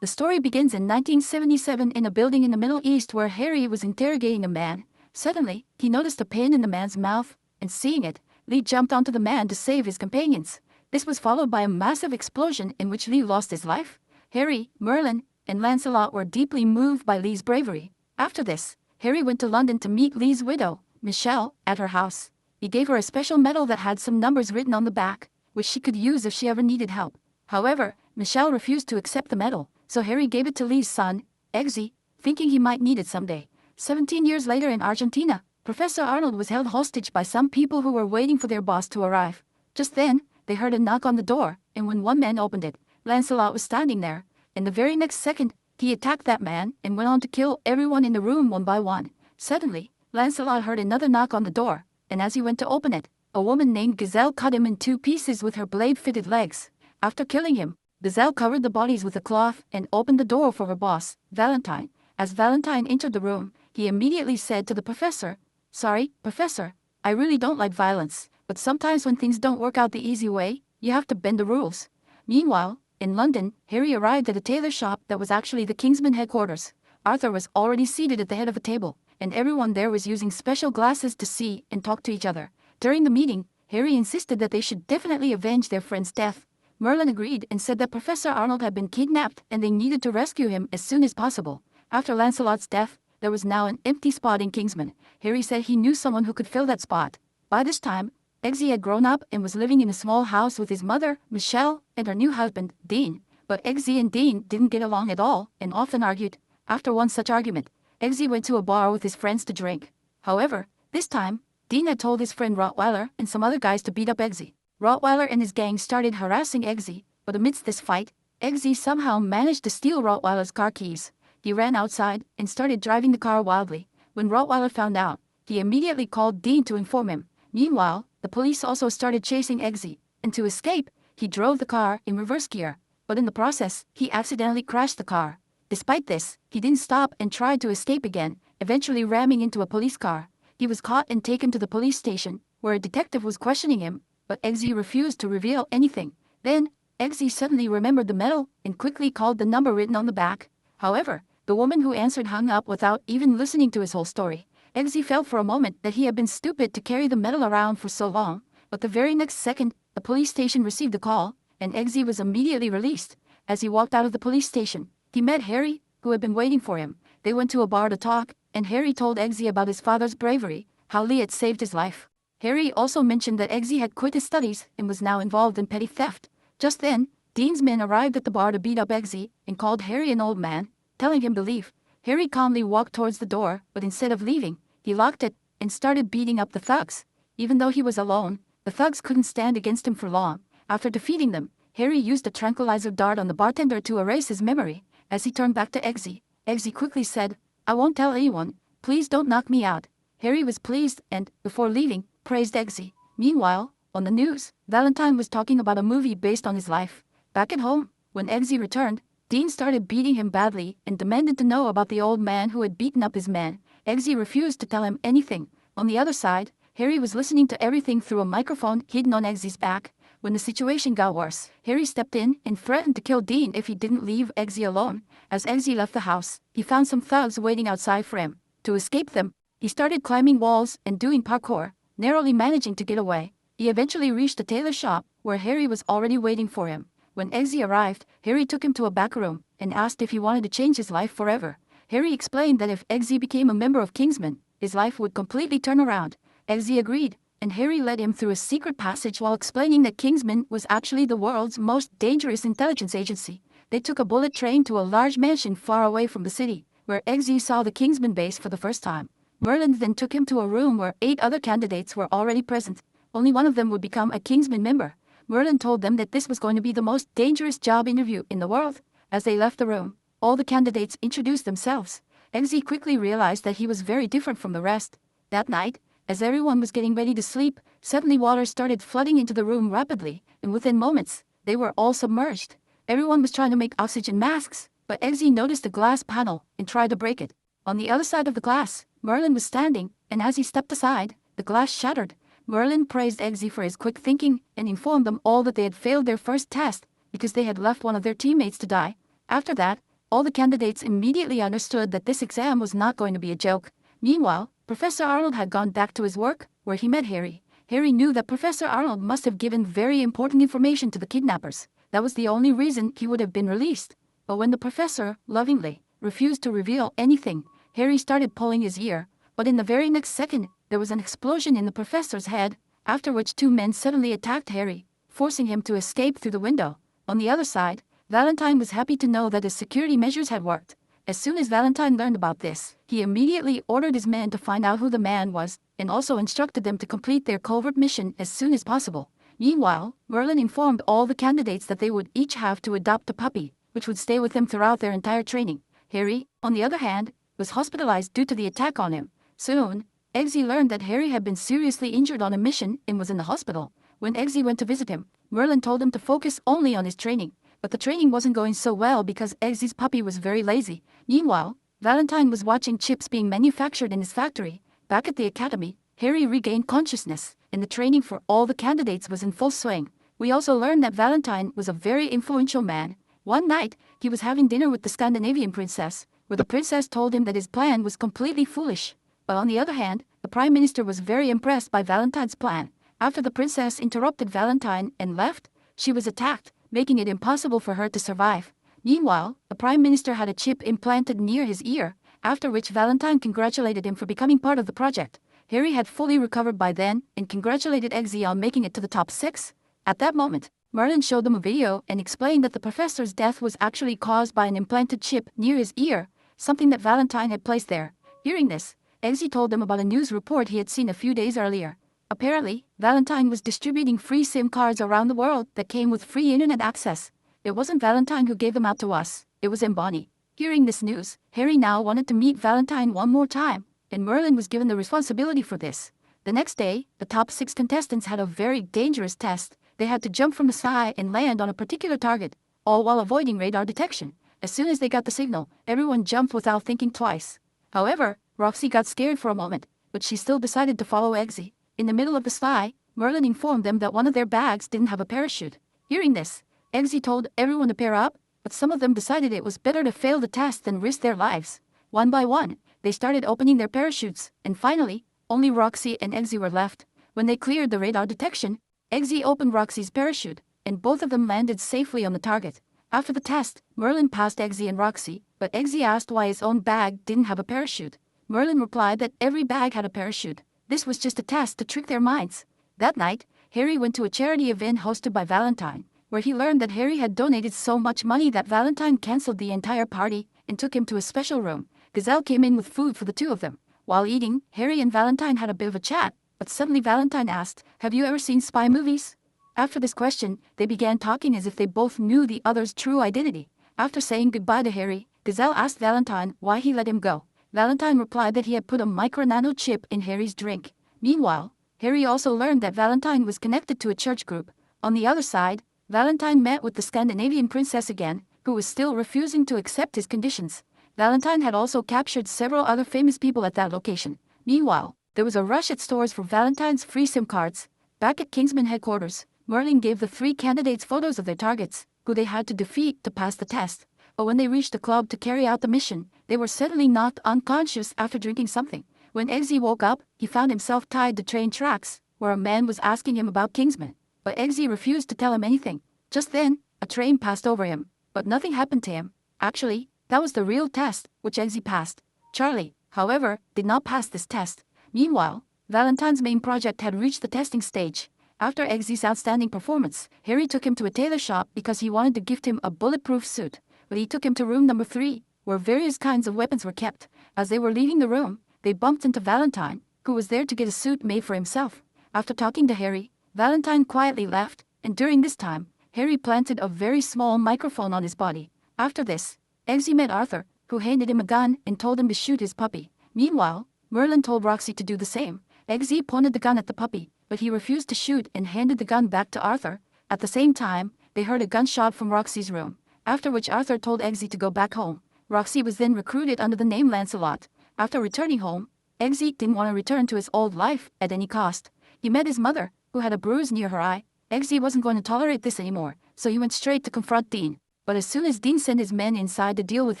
The story begins in 1977 in a building in the Middle East where Harry was interrogating a man. Suddenly, he noticed a pain in the man's mouth, and seeing it, Lee jumped onto the man to save his companions. This was followed by a massive explosion in which Lee lost his life. Harry, Merlin, and Lancelot were deeply moved by Lee's bravery. After this, Harry went to London to meet Lee's widow, Michelle, at her house. He gave her a special medal that had some numbers written on the back, which she could use if she ever needed help. However, Michelle refused to accept the medal, so Harry gave it to Lee's son, Eggsy, thinking he might need it someday. 17 years later in Argentina, Professor Arnold was held hostage by some people who were waiting for their boss to arrive. Just then, they heard a knock on the door, and when one man opened it, Lancelot was standing there. In the very next second, he attacked that man and went on to kill everyone in the room one by one. Suddenly, Lancelot heard another knock on the door, and as he went to open it, a woman named Gazelle cut him in 2 pieces with her blade-fitted legs. After killing him, Gazelle covered the bodies with a cloth and opened the door for her boss, Valentine. As Valentine entered the room, he immediately said to the professor, "Sorry, Professor, I really don't like violence, but sometimes when things don't work out the easy way, you have to bend the rules." Meanwhile, in London, Harry arrived at a tailor shop that was actually the Kingsman headquarters. Arthur was already seated at the head of a table, and everyone there was using special glasses to see and talk to each other. During the meeting, Harry insisted that they should definitely avenge their friend's death. Merlin agreed and said that Professor Arnold had been kidnapped and they needed to rescue him as soon as possible. After Lancelot's death, there was now an empty spot in Kingsman. Harry said he knew someone who could fill that spot. By this time, Eggsy had grown up and was living in a small house with his mother, Michelle, and her new husband, Dean. But Eggsy and Dean didn't get along at all and often argued. After one such argument, Eggsy went to a bar with his friends to drink. However, this time, Dean had told his friend Rottweiler and some other guys to beat up Eggsy. Rottweiler and his gang started harassing Eggsy, but amidst this fight, Eggsy somehow managed to steal Rottweiler's car keys. He ran outside and started driving the car wildly. When Rottweiler found out, he immediately called Dean to inform him. Meanwhile, the police also started chasing Eggsy, and to escape, he drove the car in reverse gear. But in the process, he accidentally crashed the car. Despite this, he didn't stop and tried to escape again, eventually ramming into a police car. He was caught and taken to the police station, where a detective was questioning him, but Eggsy refused to reveal anything. Then, Eggsy suddenly remembered the medal and quickly called the number written on the back. However, the woman who answered hung up without even listening to his whole story. Eggsy felt for a moment that he had been stupid to carry the medal around for so long, but the very next second, the police station received a call, and Eggsy was immediately released. As he walked out of the police station, he met Harry, who had been waiting for him. They went to a bar to talk, and Harry told Eggsy about his father's bravery, how Lee had saved his life. Harry also mentioned that Eggsy had quit his studies and was now involved in petty theft. Just then, Dean's men arrived at the bar to beat up Eggsy and called Harry an old man, telling him to leave. Harry calmly walked towards the door, but instead of leaving, he locked it and started beating up the thugs. Even though he was alone, the thugs couldn't stand against him for long. After defeating them, Harry used a tranquilizer dart on the bartender to erase his memory. As he turned back to Eggsy, Eggsy quickly said, "I won't tell anyone. Please don't knock me out." Harry was pleased and, before leaving, praised Eggsy. Meanwhile, on the news, Valentine was talking about a movie based on his life. Back at home, when Eggsy returned, Dean started beating him badly and demanded to know about the old man who had beaten up his men. Eggsy refused to tell him anything. On the other side, Harry was listening to everything through a microphone hidden on Eggsy's back. When the situation got worse, Harry stepped in and threatened to kill Dean if he didn't leave Eggsy alone. As Eggsy left the house, he found some thugs waiting outside for him. To escape them, he started climbing walls and doing parkour, narrowly managing to get away. He eventually reached the tailor shop, where Harry was already waiting for him. When Eggsy arrived, Harry took him to a back room and asked if he wanted to change his life forever. Harry explained that if Eggsy became a member of Kingsman, his life would completely turn around. Eggsy agreed, and Harry led him through a secret passage while explaining that Kingsman was actually the world's most dangerous intelligence agency. They took a bullet train to a large mansion far away from the city, where Eggsy saw the Kingsman base for the first time. Merlin then took him to a room where 8 other candidates were already present. Only one of them would become a Kingsman member. Merlin told them that this was going to be the most dangerous job interview in the world. As they left the room, all the candidates introduced themselves. Eggsy quickly realized that he was very different from the rest. That night, as everyone was getting ready to sleep, suddenly water started flooding into the room rapidly, and within moments, they were all submerged. Everyone was trying to make oxygen masks, but Eggsy noticed a glass panel and tried to break it. On the other side of the glass, Merlin was standing, and as he stepped aside, the glass shattered. Merlin praised Eggsy for his quick thinking and informed them all that they had failed their first test because they had left one of their teammates to die. After that, All the candidates immediately understood that this exam was not going to be a joke. Meanwhile, Professor Arnold had gone back to his work, where he met Harry. Harry knew that Professor Arnold must have given very important information to the kidnappers. That was the only reason he would have been released. But when the professor, lovingly, refused to reveal anything, Harry started pulling his ear. But in the very next second, there was an explosion in the professor's head, after which two men suddenly attacked Harry, forcing him to escape through the window. On the other side, Valentine was happy to know that his security measures had worked. As soon as Valentine learned about this, he immediately ordered his men to find out who the man was, and also instructed them to complete their covert mission as soon as possible. Meanwhile, Merlin informed all the candidates that they would each have to adopt a puppy, which would stay with them throughout their entire training. Harry, on the other hand, was hospitalized due to the attack on him. Soon, Eggsy learned that Harry had been seriously injured on a mission and was in the hospital. When Eggsy went to visit him, Merlin told him to focus only on his training. But the training wasn't going so well because Eggsy's puppy was very lazy. Meanwhile, Valentine was watching chips being manufactured in his factory. Back at the academy, Harry regained consciousness, and the training for all the candidates was in full swing. We also learned that Valentine was a very influential man. One night, he was having dinner with the Scandinavian princess, where the princess told him that his plan was completely foolish. But on the other hand, the prime minister was very impressed by Valentine's plan. After the princess interrupted Valentine and left, she was attacked, making it impossible for her to survive. Meanwhile, the prime minister had a chip implanted near his ear, after which Valentine congratulated him for becoming part of the project. Harry had fully recovered by then and congratulated Eggsy on making it to the top 6. At that moment, Merlin showed them a video and explained that the professor's death was actually caused by an implanted chip near his ear, something that Valentine had placed there. Hearing this, Eggsy told them about a news report he had seen a few days earlier. Apparently, Valentine was distributing free SIM cards around the world that came with free internet access. It wasn't Valentine who gave them out to us, it was Bonnie. Hearing this news, Harry now wanted to meet Valentine one more time, and Merlin was given the responsibility for this. The next day, the top 6 contestants had a very dangerous test. They had to jump from the sky and land on a particular target, all while avoiding radar detection. As soon as they got the signal, everyone jumped without thinking twice. However, Roxy got scared for a moment, but she still decided to follow Eggsy. In the middle of the sky, Merlin informed them that one of their bags didn't have a parachute. Hearing this, Eggsy told everyone to pair up, but some of them decided it was better to fail the test than risk their lives. One by one, they started opening their parachutes, and finally, only Roxy and Eggsy were left. When they cleared the radar detection, Eggsy opened Roxy's parachute, and both of them landed safely on the target. After the test, Merlin passed Eggsy and Roxy, but Eggsy asked why his own bag didn't have a parachute. Merlin replied that every bag had a parachute. This was just a test to trick their minds. That night, Harry went to a charity event hosted by Valentine, where he learned that Harry had donated so much money that Valentine canceled the entire party and took him to a special room. Gazelle came in with food for the two of them. While eating, Harry and Valentine had a bit of a chat, but suddenly Valentine asked, "Have you ever seen spy movies?" After this question, they began talking as if they both knew the other's true identity. After saying goodbye to Harry, Gazelle asked Valentine why he let him go. Valentine replied that he had put a micro-nano chip in Harry's drink. Meanwhile, Harry also learned that Valentine was connected to a church group. On the other side, Valentine met with the Scandinavian princess again, who was still refusing to accept his conditions. Valentine had also captured several other famous people at that location. Meanwhile, there was a rush at stores for Valentine's free SIM cards. Back at Kingsman headquarters, Merlin gave the 3 candidates photos of their targets, who they had to defeat to pass the test. But when they reached the club to carry out the mission, they were suddenly knocked unconscious after drinking something. When Eggsy woke up, he found himself tied to train tracks, where a man was asking him about Kingsman. But Eggsy refused to tell him anything. Just then, a train passed over him, but nothing happened to him. Actually, that was the real test, which Eggsy passed. Charlie, however, did not pass this test. Meanwhile, Valentine's main project had reached the testing stage. After Eggsy's outstanding performance, Harry took him to a tailor shop because he wanted to gift him a bulletproof suit. But he took him to room number 3, where various kinds of weapons were kept. As they were leaving the room, they bumped into Valentine, who was there to get a suit made for himself. After talking to Harry, Valentine quietly left, and during this time, Harry planted a very small microphone on his body. After this, Eggsy met Arthur, who handed him a gun and told him to shoot his puppy. Meanwhile, Merlin told Roxy to do the same. Eggsy pointed the gun at the puppy, but he refused to shoot and handed the gun back to Arthur. At the same time, they heard a gunshot from Roxy's room, after which Arthur told Eggsy to go back home. Roxy was then recruited under the name Lancelot. After returning home, Eggsy didn't want to return to his old life at any cost. He met his mother, who had a bruise near her eye. Eggsy wasn't going to tolerate this anymore, so he went straight to confront Dean. But as soon as Dean sent his men inside to deal with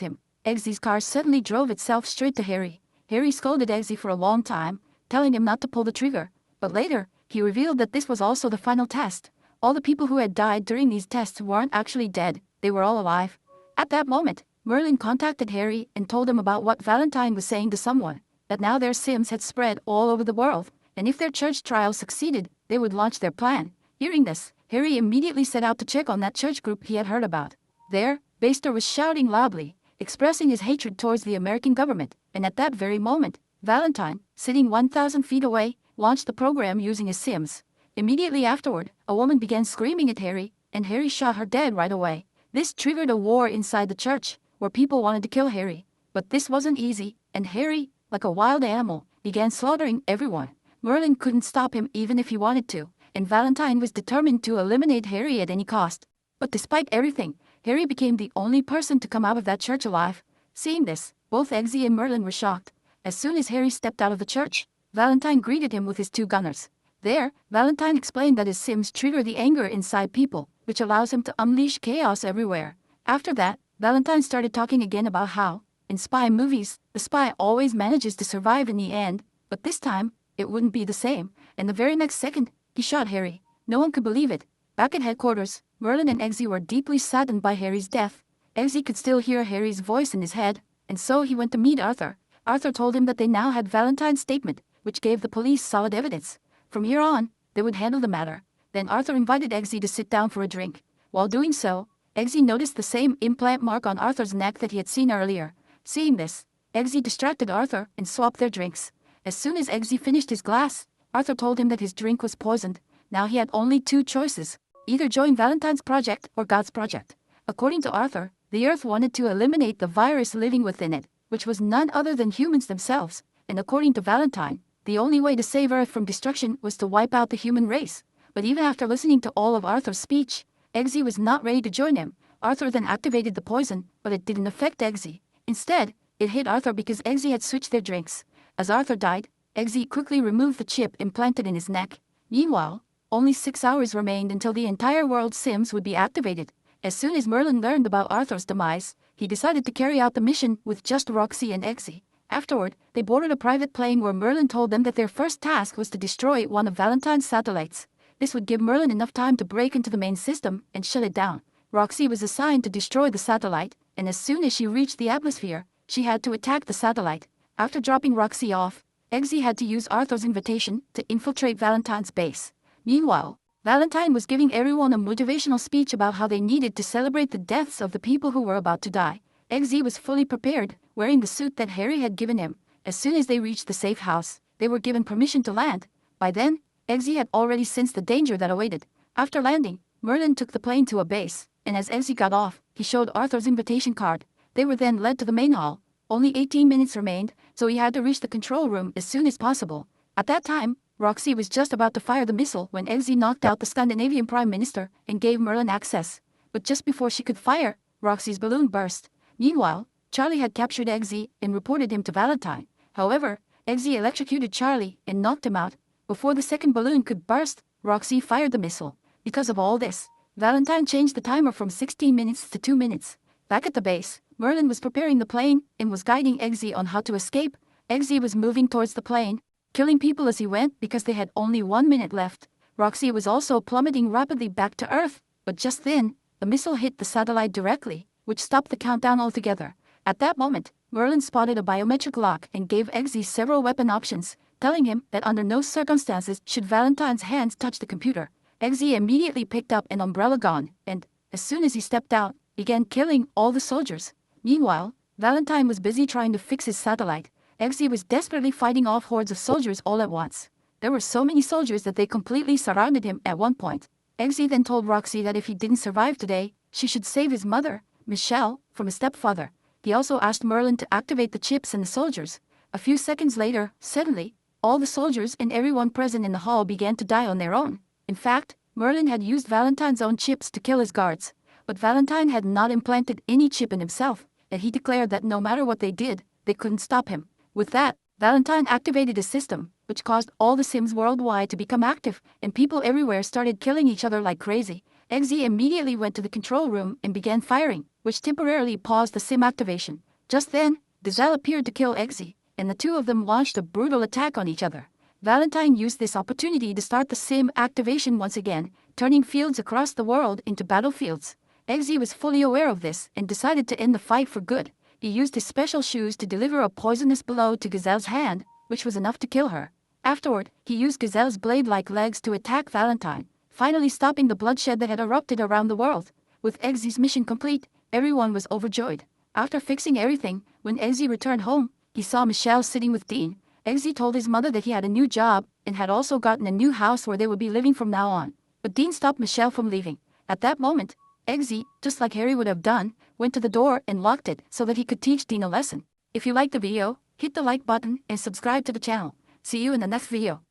him, Eggsy's car suddenly drove itself straight to Harry. Harry scolded Eggsy for a long time, telling him not to pull the trigger. But later, he revealed that this was also the final test. All the people who had died during these tests weren't actually dead, they were all alive. At that moment, Merlin contacted Harry and told him about what Valentine was saying to someone, that now their Sims had spread all over the world, and if their church trial succeeded, they would launch their plan. Hearing this, Harry immediately set out to check on that church group he had heard about. There, Baster was shouting loudly, expressing his hatred towards the American government, and at that very moment, Valentine, sitting 1,000 feet away, launched the program using his Sims. Immediately afterward, a woman began screaming at Harry, and Harry shot her dead right away. This triggered a war inside the church, where people wanted to kill Harry. But this wasn't easy, and Harry, like a wild animal, began slaughtering everyone. Merlin couldn't stop him even if he wanted to, and Valentine was determined to eliminate Harry at any cost. But despite everything, Harry became the only person to come out of that church alive. Seeing this, both Eggsy and Merlin were shocked. As soon as Harry stepped out of the church, Valentine greeted him with his two gunners. There, Valentine explained that his Sims trigger the anger inside people, which allows him to unleash chaos everywhere. After that, Valentine started talking again about how, in spy movies, the spy always manages to survive in the end, but this time, it wouldn't be the same, and the very next second, he shot Harry. No one could believe it. Back at headquarters, Merlin and Eggsy were deeply saddened by Harry's death. Eggsy could still hear Harry's voice in his head, and so he went to meet Arthur. Arthur told him that they now had Valentine's statement, which gave the police solid evidence. From here on, they would handle the matter. Then Arthur invited Eggsy to sit down for a drink. While doing so, Eggsy noticed the same implant mark on Arthur's neck that he had seen earlier. Seeing this, Eggsy distracted Arthur and swapped their drinks. As soon as Eggsy finished his glass, Arthur told him that his drink was poisoned. Now he had only two choices: either join Valentine's project or God's project. According to Arthur, the Earth wanted to eliminate the virus living within it, which was none other than humans themselves, and according to Valentine, the only way to save Earth from destruction was to wipe out the human race. But even after listening to all of Arthur's speech, Eggsy was not ready to join him. Arthur then activated the poison, but it didn't affect Eggsy. Instead, it hit Arthur because Eggsy had switched their drinks. As Arthur died, Eggsy quickly removed the chip implanted in his neck. Meanwhile, only 6 hours remained until the entire world's Sims would be activated. As soon as Merlin learned about Arthur's demise, he decided to carry out the mission with just Roxy and Eggsy. Afterward, they boarded a private plane where Merlin told them that their first task was to destroy one of Valentine's satellites. This would give Merlin enough time to break into the main system and shut it down. Roxy was assigned to destroy the satellite, and as soon as she reached the atmosphere, she had to attack the satellite. After dropping Roxy off, Eggsy had to use Arthur's invitation to infiltrate Valentine's base. Meanwhile, Valentine was giving everyone a motivational speech about how they needed to celebrate the deaths of the people who were about to die. Eggsy was fully prepared, wearing the suit that Harry had given him. As soon as they reached the safe house, they were given permission to land. By then, Eggsy had already sensed the danger that awaited. After landing, Merlin took the plane to a base, and as Eggsy got off, he showed Arthur's invitation card. They were then led to the main hall. Only 18 minutes remained, so he had to reach the control room as soon as possible. At that time, Roxy was just about to fire the missile when Eggsy knocked out the Scandinavian Prime Minister and gave Merlin access. But just before she could fire, Roxy's balloon burst. Meanwhile, Charlie had captured Eggsy and reported him to Valentine. However, Eggsy electrocuted Charlie and knocked him out. Before the second balloon could burst, Roxy fired the missile. Because of all this, Valentine changed the timer from 16 minutes to 2 minutes. Back at the base, Merlin was preparing the plane and was guiding Eggsy on how to escape. Eggsy was moving towards the plane, killing people as he went because they had only 1 minute left. Roxy was also plummeting rapidly back to Earth, but just then, the missile hit the satellite directly, which stopped the countdown altogether. At that moment, Merlin spotted a biometric lock and gave Eggsy several weapon options, telling him that under no circumstances should Valentine's hands touch the computer. Eggsy immediately picked up an umbrella gun and, as soon as he stepped out, began killing all the soldiers. Meanwhile, Valentine was busy trying to fix his satellite. Eggsy was desperately fighting off hordes of soldiers all at once. There were so many soldiers that they completely surrounded him at one point. Eggsy then told Roxy that if he didn't survive today, she should save his mother, Michelle, from his stepfather. He also asked Merlin to activate the chips and the soldiers. A few seconds later, suddenly, all the soldiers and everyone present in the hall began to die on their own. In fact, Merlin had used Valentine's own chips to kill his guards, but Valentine had not implanted any chip in himself, and he declared that no matter what they did, they couldn't stop him. With that, Valentine activated a system, which caused all the Sims worldwide to become active, and people everywhere started killing each other like crazy. Eggsy immediately went to the control room and began firing, which temporarily paused the sim activation. Just then, Gazelle appeared to kill Eggsy, and the two of them launched a brutal attack on each other. Valentine used this opportunity to start the sim activation once again, turning fields across the world into battlefields. Eggsy was fully aware of this and decided to end the fight for good. He used his special shoes to deliver a poisonous blow to Gazelle's hand, which was enough to kill her. Afterward, he used Gazelle's blade-like legs to attack Valentine, finally stopping the bloodshed that had erupted around the world. With Eggsy's mission complete, everyone was overjoyed. After fixing everything, when Eggsy returned home, he saw Michelle sitting with Dean. Eggsy told his mother that he had a new job and had also gotten a new house where they would be living from now on. But Dean stopped Michelle from leaving. At that moment, Eggsy, just like Harry would have done, went to the door and locked it so that he could teach Dean a lesson. If you liked the video, hit the like button and subscribe to the channel. See you in the next video.